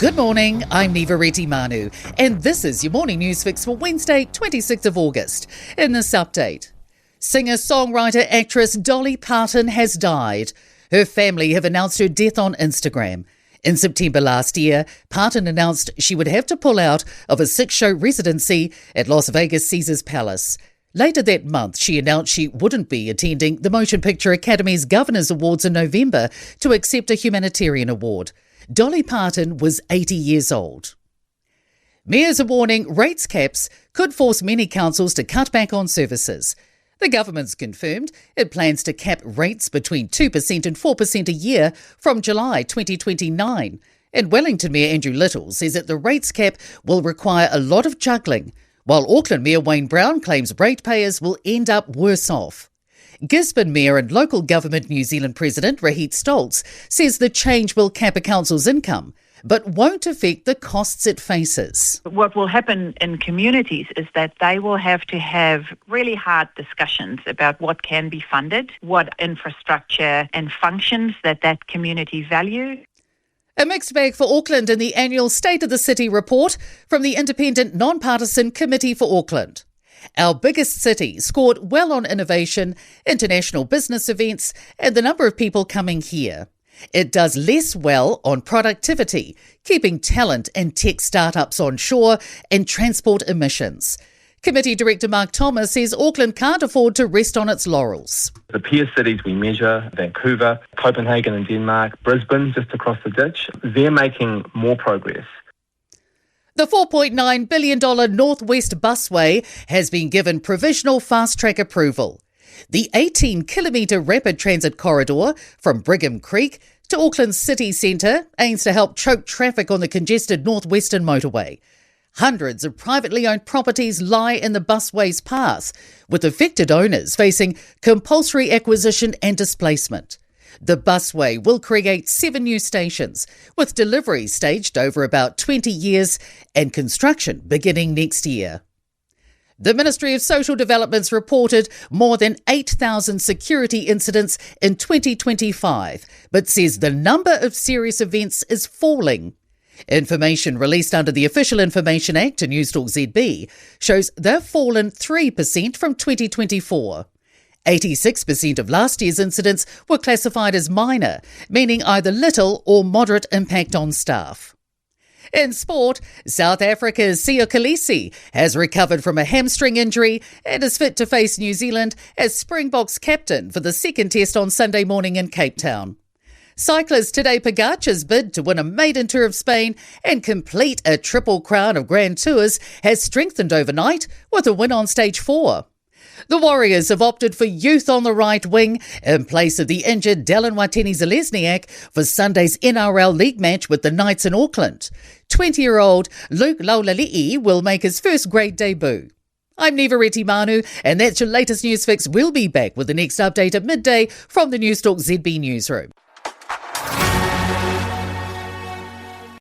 Good morning, I'm Nivareti Manu, and this is your morning news fix for Wednesday, 26th of August. In this update, singer-songwriter-actress Dolly Parton has died. Her family have announced her death on Instagram. In September last year, Parton announced she would have to pull out of a 6-show residency at Las Vegas Caesars Palace. Later that month, she announced she wouldn't be attending the Motion Picture Academy's Governors Awards in November to accept a humanitarian award. Dolly Parton was 80 years old. Mayors are warning rates caps could force many councils to cut back on services. The government's confirmed it plans to cap rates between 2% and 4% a year from July 2029. And Wellington Mayor Andrew Little says that the rates cap will require a lot of juggling, while Auckland Mayor Wayne Brown claims ratepayers will end up worse off. Gisborne Mayor and Local Government New Zealand President Rahit Stoltz says the change will cap a council's income, but won't affect the costs it faces. What will happen in communities is that they will have to have really hard discussions about what can be funded, what infrastructure and functions that community value. A mixed bag for Auckland in the annual State of the City report from the independent non-partisan Committee for Auckland. Our biggest city scored well on innovation, international business events, and the number of people coming here. It does less well on productivity, keeping talent and tech startups on shore, and transport emissions. Committee Director Mark Thomas says Auckland can't afford to rest on its laurels. The peer cities we measure, Vancouver, Copenhagen in Denmark, Brisbane just across the ditch, they're making more progress. The $4.9 billion Northwest Busway has been given provisional fast-track approval. The 18-kilometre rapid transit corridor from Brigham Creek to Auckland's city centre aims to help choke traffic on the congested Northwestern motorway. Hundreds of privately owned properties lie in the busway's path, with affected owners facing compulsory acquisition and displacement. The busway will create 7 new stations, with delivery staged over about 20 years and construction beginning next year. The Ministry of Social Development's reported more than 8,000 security incidents in 2025, but says the number of serious events is falling. Information released under the Official Information Act to Newstalk ZB shows they've fallen 3% from 2024. 86% of last year's incidents were classified as minor, meaning either little or moderate impact on staff. In sport, South Africa's Siya Kolisi has recovered from a hamstring injury and is fit to face New Zealand as Springboks captain for the second test on Sunday morning in Cape Town. Cyclist Tadej Pogacar's bid to win a maiden Tour of Spain and complete a triple crown of Grand Tours has strengthened overnight with a win on stage 4. The Warriors have opted for youth on the right wing in place of the injured Dallin Watene-Zelezniak for Sunday's NRL League match with the Knights in Auckland. 20-year-old Luke Laulali'i will make his first grade debut. I'm Nivareti Manu, and that's your latest news fix. We'll be back with the next update at midday from the Newstalk ZB newsroom.